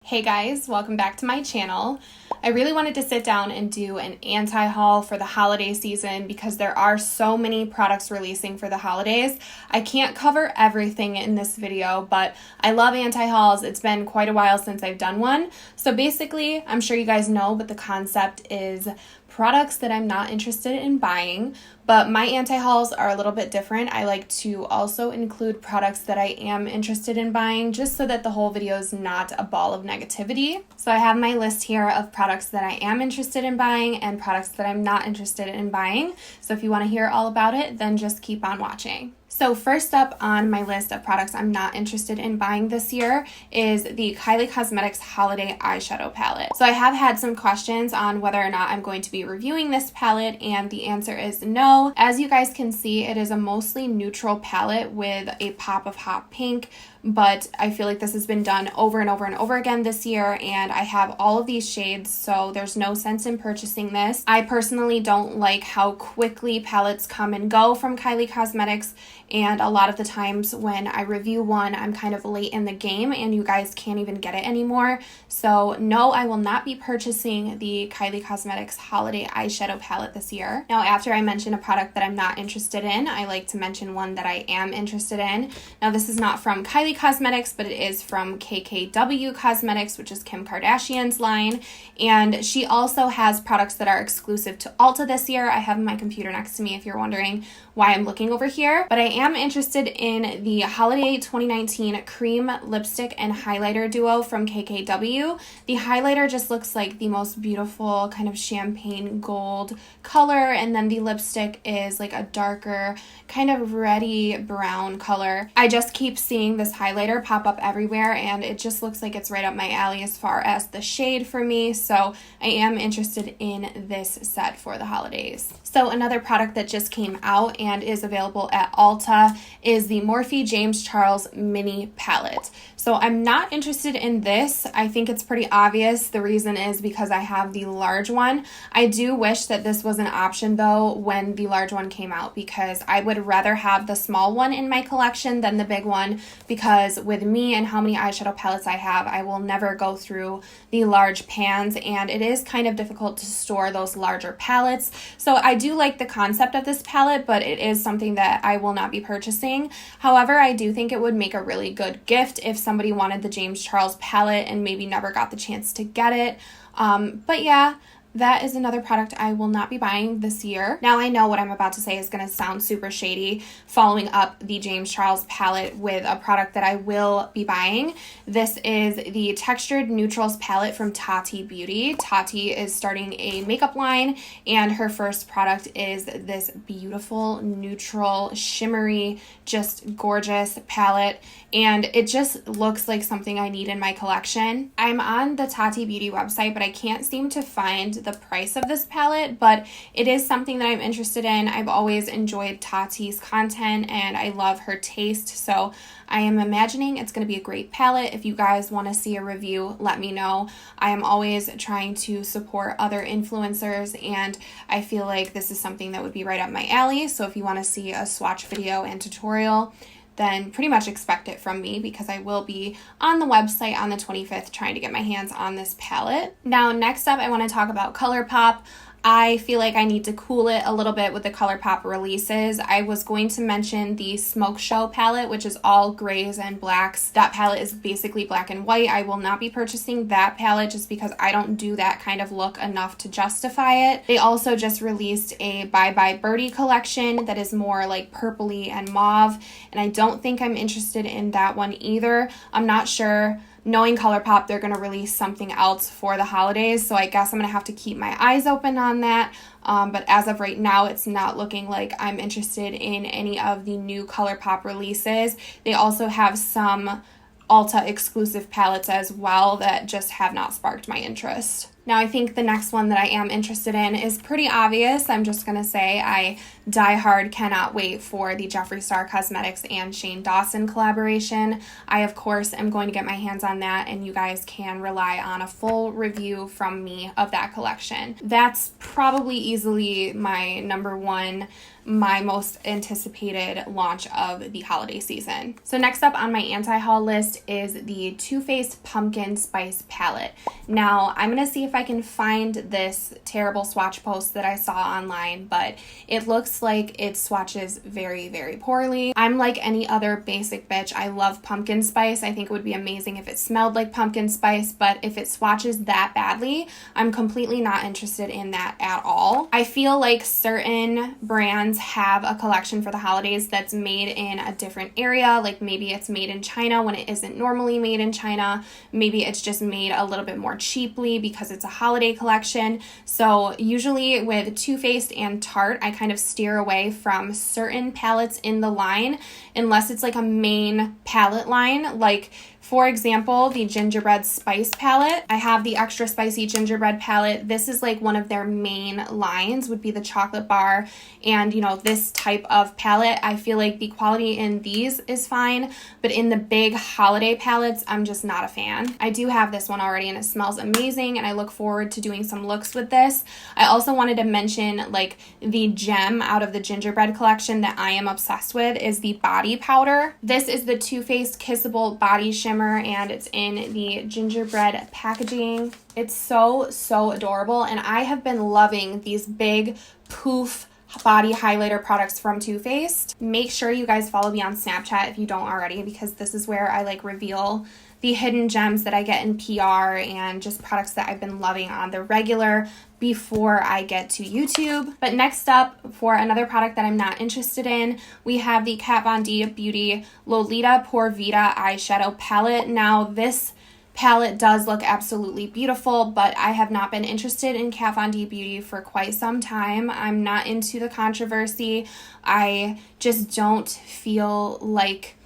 Hey guys, welcome back to my channel. I really wanted to sit down and do an anti-haul for the holiday season because there are so many products releasing for the holidays. I can't cover everything in this video, but I love anti-hauls. It's been quite a while since I've done one. So basically, I'm sure you guys know, but the concept is products that I'm not interested in buying, but my anti-hauls are a little bit different. I like to also include products that I am interested in buying just so that the whole video is not a ball of negativity. So I have my list here of products that I am interested in buying and products that I'm not interested in buying. So if you want to hear all about it, then just keep on watching. So first up on my list of products I'm not interested in buying this year is the Kylie Cosmetics Holiday Eyeshadow Palette. So I have had some questions on whether or not I'm going to be reviewing this palette, and the answer is no. As you guys can see, it is a mostly neutral palette with a pop of hot pink, but I feel like this has been done over and over and over again this year, and I have all of these shades, so there's no sense in purchasing this. I personally don't like how quickly palettes come and go from Kylie Cosmetics, and a lot of the times when I review one, I'm kind of late in the game and you guys can't even get it anymore. So no, I will not be purchasing the Kylie Cosmetics Holiday Eyeshadow Palette this year. Now, after I mention a product that I'm not interested in, I like to mention one that I am interested in. Now, this is not from Kylie Cosmetics, but it is from KKW Cosmetics, which is Kim Kardashian's line, and she also has products that are exclusive to Ulta this year. I have my computer next to me if you're wondering why I'm looking over here, but I am interested in the Holiday 2019 Cream Lipstick and Highlighter Duo from KKW. The highlighter just looks like the most beautiful kind of champagne gold color, and then the lipstick is like a darker kind of reddy brown color. I just keep seeing this highlighter pop up everywhere, and it just looks like it's right up my alley as far as the shade for me, so I am interested in this set for the holidays. So another product that just came out and is available at Ulta is the Morphe James Charles Mini Palette. So I'm not interested in this. I think it's pretty obvious. The reason is because I have the large one. I do wish that this was an option though when the large one came out, because I would rather have the small one in my collection than the big one, because with me and how many eyeshadow palettes I have, I will never go through the large pans, and it is kind of difficult to store those larger palettes. So I do like the concept of this palette, but it is something that I will not be purchasing. However, I do think it would make a really good gift if somebody wanted the James Charles palette and maybe never got the chance to get it. But yeah, that is another product I will not be buying this year. Now, I know what I'm about to say is going to sound super shady, following up the James Charles palette with a product that I will be buying. This is the Textured Neutrals palette from Tati Beauty. Tati is starting a makeup line, and her first product is this beautiful, neutral, shimmery, just gorgeous palette, and it just looks like something I need in my collection. I'm on the Tati Beauty website, but I can't seem to find the price of this palette, but it is something that I'm interested in. I've always enjoyed Tati's content and I love her taste, so I am imagining it's going to be a great palette. If you guys want to see a review, let me know. I am always trying to support other influencers, and I feel like this is something that would be right up my alley. So if you want to see a swatch video and tutorial, then pretty much expect it from me, because I will be on the website on the 25th trying to get my hands on this palette. Now, next up, I want to talk about ColorPop. I feel like I need to cool it a little bit with the ColourPop releases. I was going to mention the Smokeshow palette, which is all grays and blacks. That palette is basically black and white. I will not be purchasing that palette just because I don't do that kind of look enough to justify it. They also just released a Bye Bye Birdie collection that is more like purpley and mauve, and I don't think I'm interested in that one either. I'm not sure. Knowing ColourPop, they're going to release something else for the holidays, so I guess I'm going to have to keep my eyes open on that. But as of right now, it's not looking like I'm interested in any of the new ColourPop releases. They also have some Ulta exclusive palettes as well that just have not sparked my interest. Now, I think the next one that I am interested in is pretty obvious. I'm just going to say I die hard cannot wait for the Jeffree Star Cosmetics and Shane Dawson collaboration. I, of course, am going to get my hands on that, and you guys can rely on a full review from me of that collection. That's probably easily my number one, my most anticipated launch of the holiday season. So next up on my anti-haul list is the Too Faced Pumpkin Spice Palette. Now, I'm going to see if I can find this terrible swatch post that I saw online, but it looks like it swatches very, very poorly. I'm like any other basic bitch. I love pumpkin spice. I think it would be amazing if it smelled like pumpkin spice, but if it swatches that badly, I'm completely not interested in that at all. I feel like certain brands have a collection for the holidays that's made in a different area, like maybe it's made in China when it isn't normally made in China. Maybe it's just made a little bit more cheaply because it's a holiday collection. So usually with Too Faced and Tarte, I kind of steer away from certain palettes in the line unless it's like a main palette line. Like, for example, the Gingerbread Spice palette. I have the extra spicy gingerbread palette. This is like one of their main lines, would be the chocolate bar and, you know, this type of palette. I feel like the quality in these is fine, but in the big holiday palettes, I'm just not a fan. I do have this one already and it smells amazing, and I look forward to doing some looks with this. I also wanted to mention like the gem out of the gingerbread collection that I am obsessed with is the body powder. This is the Too Faced Kissable Body Shimmer, and it's in the gingerbread packaging. It's so adorable, and I have been loving these big poof body highlighter products from Too Faced. Make sure you guys follow me on Snapchat if you don't already, because this is where I like reveal the hidden gems that I get in PR and just products that I've been loving on the regular before I get to YouTube. But next up, for another product that I'm not interested in, we have the Kat Von D Beauty Lolita Por Vita eyeshadow palette. Now, this palette does look absolutely beautiful, but I have not been interested in Kat Von D Beauty for quite some time. I'm not into the controversy. I just don't feel like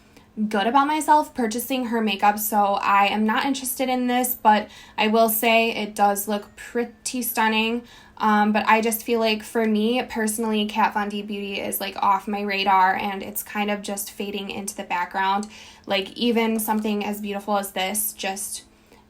good about myself purchasing her makeup, so I am not interested in this, but I will say it does look pretty stunning. But I just feel like for me personally, Kat Von D Beauty is like off my radar, and it's kind of just fading into the background. Like, even something as beautiful as this just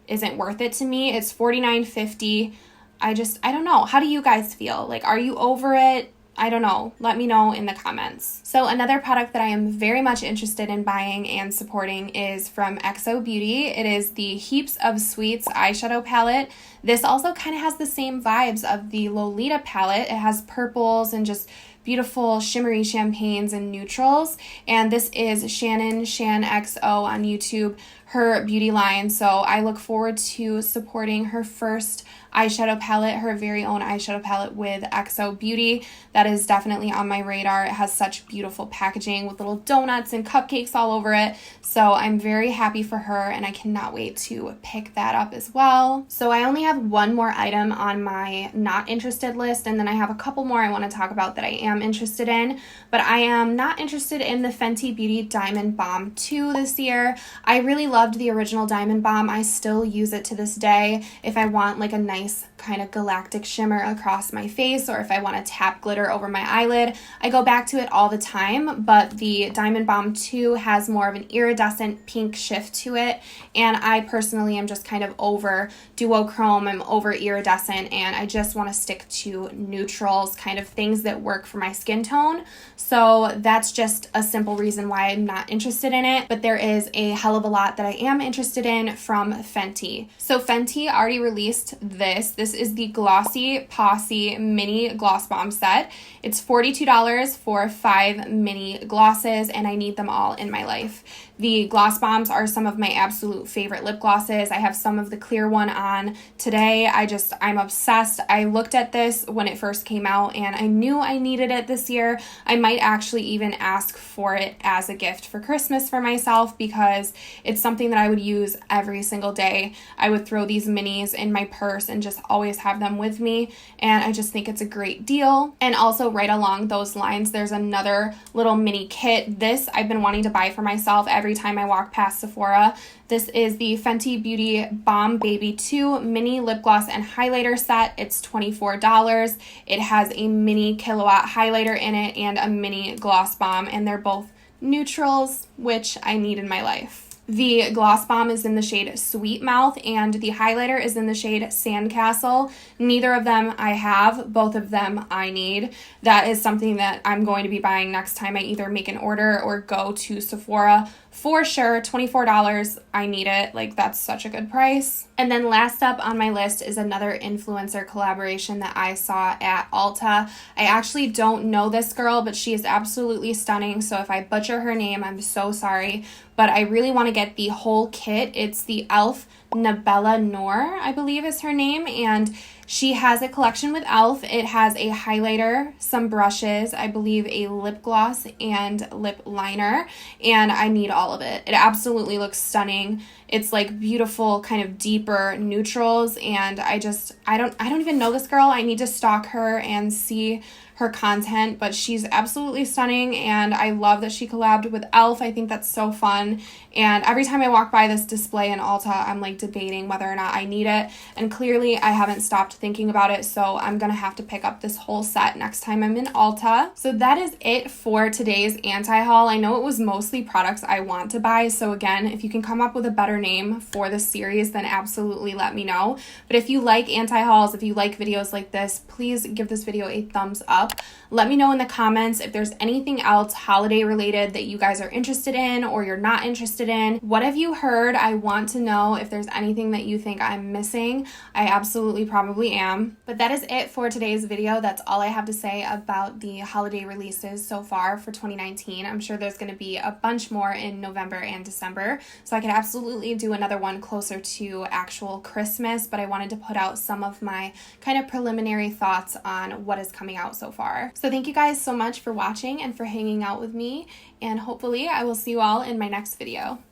isn't worth it to me. It's $49.50. I don't know. How do you guys feel? Like, are you over it? I don't know. Let me know in the comments. So another product that I am very much interested in buying and supporting is from KKW Beauty. It is the Heaps of Sweets eyeshadow palette. This also kind of has the same vibes of the Lolita palette. It has purples and just beautiful shimmery champagnes and neutrals. And this is Shan XO on YouTube, her beauty line. So I look forward to supporting her first eyeshadow palette, her very own eyeshadow palette with KKW Beauty. That is definitely on my radar. It has such beautiful packaging with little donuts and cupcakes all over it. So I'm very happy for her, and I cannot wait to pick that up as well. So I only have one more item on my not interested list, and then I have a couple more I want to talk about that I am interested in. But I am not interested in the Fenty Beauty Diamond Balm 2 this year. I really loved the original Diamond Balm. I still use it to this day if I want like a nice kind of galactic shimmer across my face, or if I want to tap glitter over my eyelid. I go back to it all the time, but the Diamond Balm 2 has more of an iridescent pink shift to it, and I personally am just kind of over duochrome, I'm over iridescent, and I just want to stick to neutrals, kind of things that work for my skin tone. So that's just a simple reason why I'm not interested in it, but there is a hell of a lot that I am interested in from Fenty. So Fenty already released this. This is the Glossy Posse Mini Gloss Bomb Set. It's $42 for 5 mini glosses, and I need them all in my life. The gloss bombs are some of my absolute favorite lip glosses. I have some of the clear one on today. I'm obsessed. I looked at this when it first came out, and I knew I needed it this year. I might actually even ask for it as a gift for Christmas for myself, because it's something that I would use every single day. I would throw these minis in my purse and just always have them with me, and I just think it's a great deal. And also right along those lines, there's another little mini kit. This I've been wanting to buy for myself ever every time I walk past Sephora. This is the Fenty Beauty Balm Baby 2 Mini Lip Gloss and Highlighter Set. It's $24. It has a mini kilowatt highlighter in it and a mini gloss bomb, and they're both neutrals, which I need in my life. The gloss bomb is in the shade Sweet Mouth, and the highlighter is in the shade Sandcastle. Neither of them I have, both of them I need. That is something that I'm going to be buying next time I either make an order or go to Sephora. For sure, $24, I need it. Like, that's such a good price. And then last up on my list is another influencer collaboration that I saw at Ulta. I actually don't know this girl, but she is absolutely stunning. So if I butcher her name, I'm so sorry. But I really want to get the whole kit. It's the e.l.f. Nabella Noor, I believe is her name, and she has a collection with e.l.f. It has a highlighter, some brushes, I believe a lip gloss and lip liner, and I need all of it. It absolutely looks stunning. It's like beautiful, kind of deeper neutrals, and I don't even know this girl. I need to stalk her and see her content, but she's absolutely stunning, and I love that she collabed with e.l.f. I think that's so fun, and every time I walk by this display in Ulta, I'm like debating whether or not I need it, and clearly I haven't stopped thinking about it, so I'm gonna have to pick up this whole set next time I'm in Ulta. So that is it for today's anti-haul. I know it was mostly products I want to buy, so again, if you can come up with a better name for this series, then absolutely let me know. But if you like anti-hauls, if you like videos like this, please give this video a thumbs up. Let me know in the comments if there's anything else holiday related that you guys are interested in or you're not interested in. What have you heard? I want to know if there's anything that you think I'm missing. I absolutely probably am. But that is it for today's video. That's all I have to say about the holiday releases so far for 2019. I'm sure there's going to be a bunch more in November and December, so I could absolutely do another one closer to actual Christmas, but I wanted to put out some of my kind of preliminary thoughts on what is coming out so far. So thank you guys so much for watching and for hanging out with me, and hopefully I will see you all in my next video.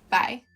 Bye.